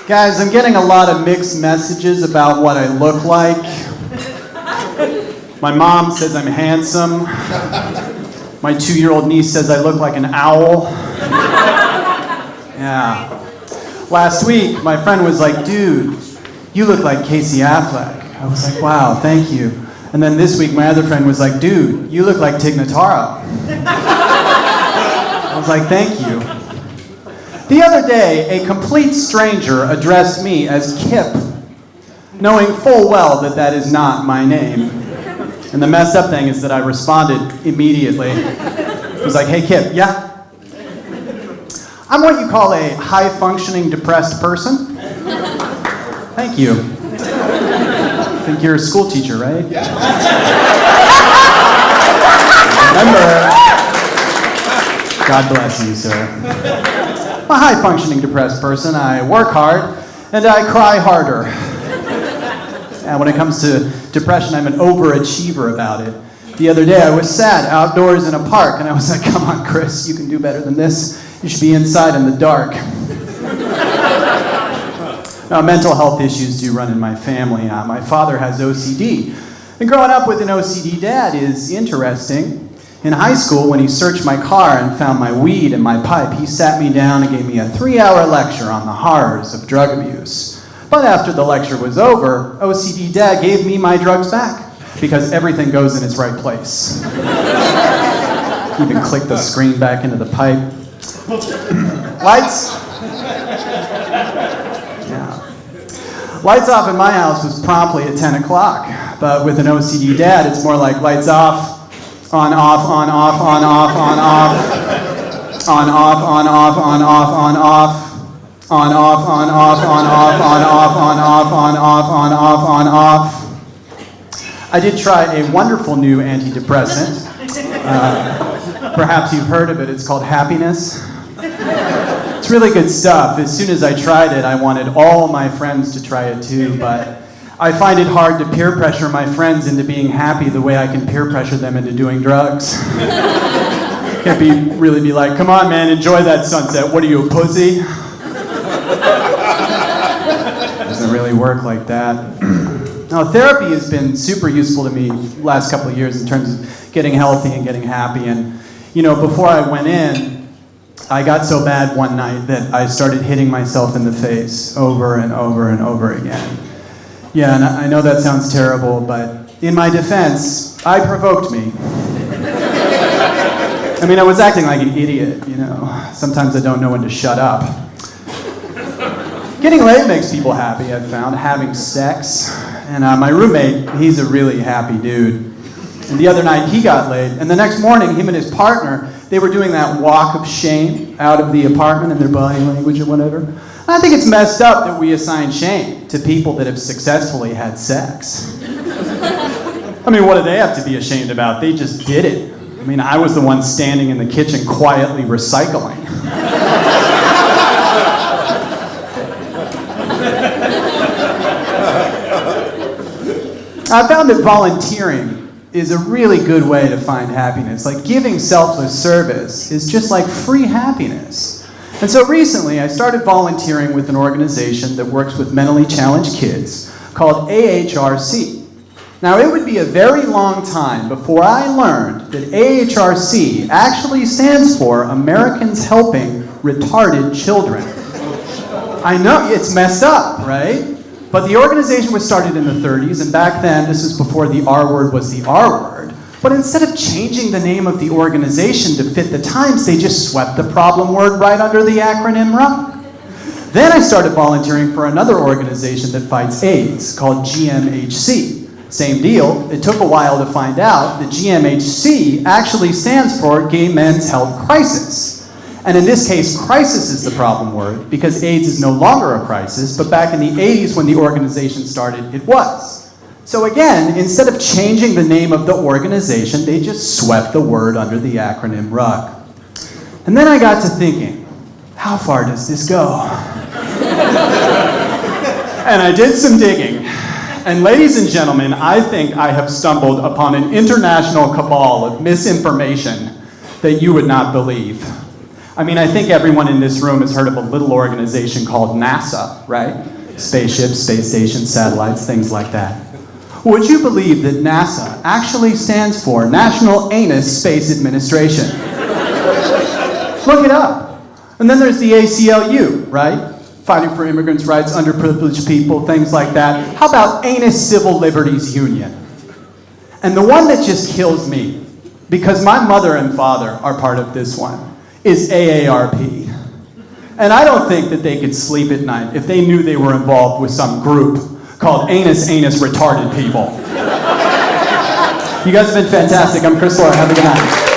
Guys, I'm getting a lot of mixed messages about what I look like. My mom says I'm handsome. My 2-year-old niece says I look like an owl. Yeah. Last week, my friend was like, dude, you look like Casey Affleck. I was like, wow, thank you. And then this week, my other friend was like, dude, you look like Tig Notaro. I was like, thank you. The other day, a complete stranger addressed me as Kip, knowing full well that that is not my name. And the messed up thing is that I responded immediately. I was like, hey, Kip, yeah? I'm what you call a high-functioning depressed person. Thank you. I think you're a school teacher, right? Yeah. Remember, God bless you, sir. I'm a high-functioning depressed person. I work hard, and I cry harder. And when it comes to depression, I'm an overachiever about it. The other day, I was sad outdoors in a park, and I was like, come on, Chris, you can do better than this. You should be inside in the dark. Now, mental health issues do run in my family. My father has OCD. And growing up with an OCD dad is interesting. In high school, when he searched my car and found my weed and my pipe, he sat me down and gave me a 3-hour lecture on the horrors of drug abuse. But after the lecture was over, OCD dad gave me my drugs back because everything goes in its right place. Even click the screen back into the pipe. Lights? Yeah. Lights off in my house was promptly at 10 o'clock. But with an OCD dad, it's more like lights off, on, off, on, off, on, off, on, off, on, off, on, off, on, off, on, off. On, off, on, off, on, off, on, off, on, off, on, off, on, off, on, off. I did try a wonderful new antidepressant. Perhaps you've heard of it. It's called Happiness. It's really good stuff. As soon as I tried it, I wanted all my friends to try it too, but I find it hard to peer pressure my friends into being happy the way I can peer pressure them into doing drugs. Can't really be like, come on, man, enjoy that sunset. What are you, a pussy? Doesn't really work like that. Now, therapy has been super useful to me the last couple of years in terms of getting healthy and getting happy. And, you know, before I went in, I got so bad one night that I started hitting myself in the face over and over and over again. Yeah, and I know that sounds terrible, but in my defense, I provoked me. I mean, I was acting like an idiot, you know. Sometimes I don't know when to shut up. Getting laid makes people happy, I've found. Having sex. And my roommate, he's a really happy dude. And the other night, he got laid. And the next morning, him and his partner, they were doing that walk of shame out of the apartment in their body language or whatever. And I think it's messed up that we assign shame to people that have successfully had sex. I mean, what do they have to be ashamed about? They just did it. I mean, I was the one standing in the kitchen quietly recycling. I found that volunteering is a really good way to find happiness. Like, giving selfless service is just like free happiness. And so recently, I started volunteering with an organization that works with mentally challenged kids called AHRC. Now, it would be a very long time before I learned that AHRC actually stands for Americans Helping Retarded Children. I know, it's messed up, right? But the organization was started in the 30s, and back then, this was before the R word was the R word. But instead of changing the name of the organization to fit the times, they just swept the problem word right under the acronym rug. Then I started volunteering for another organization that fights AIDS, called GMHC. Same deal, it took a while to find out that GMHC actually stands for Gay Men's Health Crisis. And in this case, crisis is the problem word because AIDS is no longer a crisis, but back in the 80s when the organization started, it was. So again, instead of changing the name of the organization, they just swept the word under the acronym rug. And then I got to thinking, how far does this go? And I did some digging. And ladies and gentlemen, I think I have stumbled upon an international cabal of misinformation that you would not believe. I mean, I think everyone in this room has heard of a little organization called NASA, right? Spaceships, space stations, satellites, things like that. Would you believe that NASA actually stands for National Anus Space Administration? Look it up. And then there's the ACLU, right? Fighting for immigrants' rights, underprivileged people, things like that. How about Anus Civil Liberties Union? And the one that just kills me, because my mother and father are part of this one, is AARP. And I don't think that they could sleep at night if they knew they were involved with some group called Anus Retarded People. You guys have been fantastic. I'm Chris Loar. Have a good night.